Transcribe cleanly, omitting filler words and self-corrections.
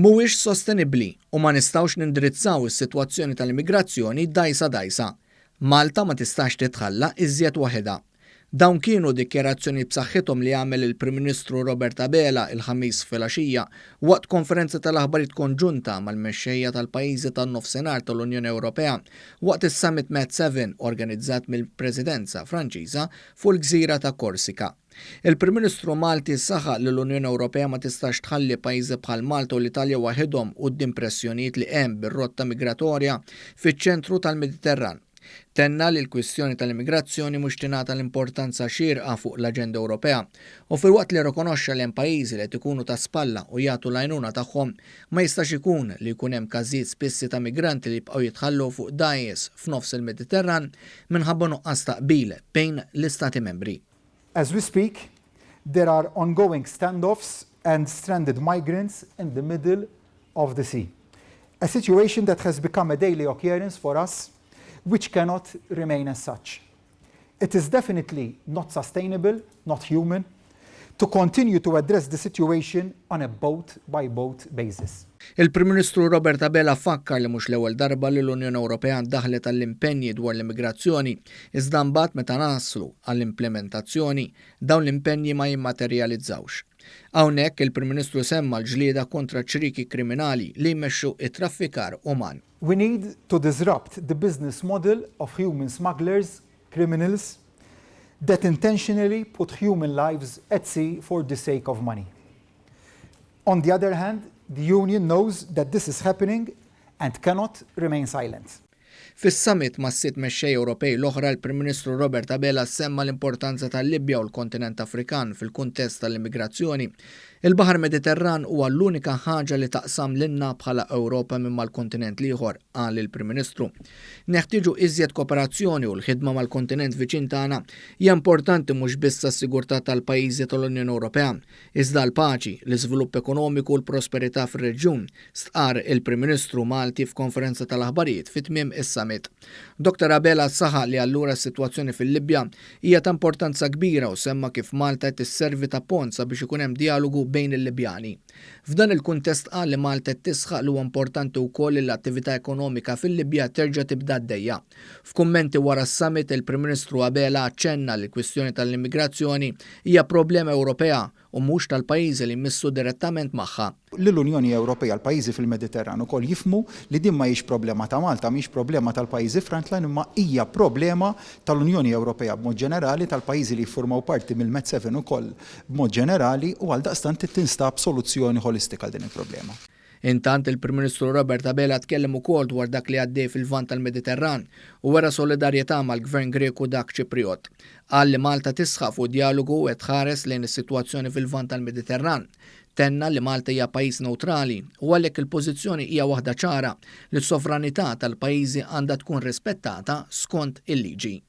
Mhuwiex sostenibbli u ma nistgħux nindirizzaw is-sitwazzjoni tal-immigrazzjoni dgħajsa. Malta ma tistax titħalla iżjed waħedha. Dawn kienu dikjarazzjoni b'saħħithom li għamel il-Prim Ministru Robert Abela il-Ħamis filgħaxija waqt konferenza tal-aħbarijiet konġunta mal-mexxejja tal-pajjiżi tan-nofsinhar tal-Unjoni Ewropea waqt is-Summit Med 7 organizzat mill-Presidenza Franċiża fuq il-gżira ta' Korsika. Il-Prim Ministru Malti saħaq li l-Unjoni Ewropea ma tistax tħalli pajjiżi bħal Malta u l-Italja waħedhom quddiem pressjonijiet li hemm bir-rotta migratorja fiċ-ċentru tal-Mediterran. Tenna li l-kwistjoni tal-immigrazzjoni mhux tingħata l-importanza xierqa fuq l-aġenda Ewropea u filwaqt li rikonoxxa li hemm pajjiżi li qed ikunu ta' spalla u jagħtu l-għajnuna tagħhom ma jistax ikun li jkun hemm każijiet spissi ta' migranti li jibqgħu jitħallu fuq dgħajjes f'nofs il-Mediterran minħabba nuqqas taqbil bejn l-Istati membri. As we speak, there are ongoing standoffs and stranded migrants in the middle of the sea. A situation that has become a daily occurrence for us, which cannot remain as such. It is definitely not sustainable, not human, to continue to address the situation on a boat-by-boat basis. Il-Prim Ministru Robert Abela fakkar li mhux l-ewwel darba li l-Unjoni Ewropea daħlet għall-impenji dwar l-immigrazzjoni iżda mbagħad meta naslu għall-implementazzjoni dawn l-impenji ma jimmaterjalizzawx. Hawnhekk il-Prim Ministru semma l-ġlieda kontra ċriki kriminali li jmexxu it-traffikar uman. We need to disrupt the business model of human smugglers, criminals, that intentionally put human lives at sea for the sake of money. On the other hand, the Union knows that this is happening and cannot remain silent. Fis-summit ma' sitt mexxej Ewropej l-oħra l-Prim Ministru Robert Abela semma l-importanza tal-Libja u l-kontinent Afrikan fil-kuntest tal-immigrazzjoni. Il-Baħar Mediterran huwa l-unika ħaġa li taqsam lilna bħala Ewropa minn mal-kontinent ieħor, qal il-Prim Ministru. Neħtieġu iżjed kooperazzjoni u l-ħidma mal-kontinent viċin tagħna hija importanti mhux biss għas-sigurtà tal-pajjiżi tal-Unjoni Ewropea, iżda l-paċi, l-iżvilupp ekonomiku u l-prosperità fir-reġjun, stqar il-Prim Ministru Malti f'konferenza tal-aħbarijiet fit-tmiem is-summit. Dr. Abela saħaq li allura s-sitwazzjoni fil-Libja hija ta' importanza kbira u semma kif Malta qed tisservi ta' pont sabiex ikun hemm dialogu bejn il-Libjani. F'dan il-kuntest qal li Malta tisħaq li huwa importanti wkoll li l-attività ekonomika fil-Libja terġa' tibda għaddejja. F'kummenti wara s-summit il-Prim Ministru Abela aċċenna li l-kwistjoni tal-immigrazzjoni hija problema Ewropea u mhux tal-pajjiżi li jmissu direttament magħha. L-Unjoni Ewropea l-pajjiżi fil-Mediterran ukoll jifhmu li din ma hix problema ta' Malta, mhix problema tal-pajjiżi frontline imma hija problema tal-Unjoni Ewropea b'mod ġenerali, tal-pajjiżi li jiffurmaw parti mill-Med 7 ukoll b'mod ġenerali u għaldaqstant tinstab soluzzjoni holistika għal din il-problema. Intant il-Prim Ministru Robert Abela tkellem ukoll dwar dak li għaddej fil-Lvant tal-Mediterran u wera solidarjetà mal-Gvern Greku dak Ċipriot. Qal li Malta tisħaq fuq dialogu u qed tħares lejn is-sitwazzjoni fil-Lvant tal-Mediterran. Tenna li Malta hija pajjiż newtrali u għalhekk il-pożizzjoni hija waħda ċara li s-sovranità tal-pajjiżi għandha tkun rispettata skont il-liġi.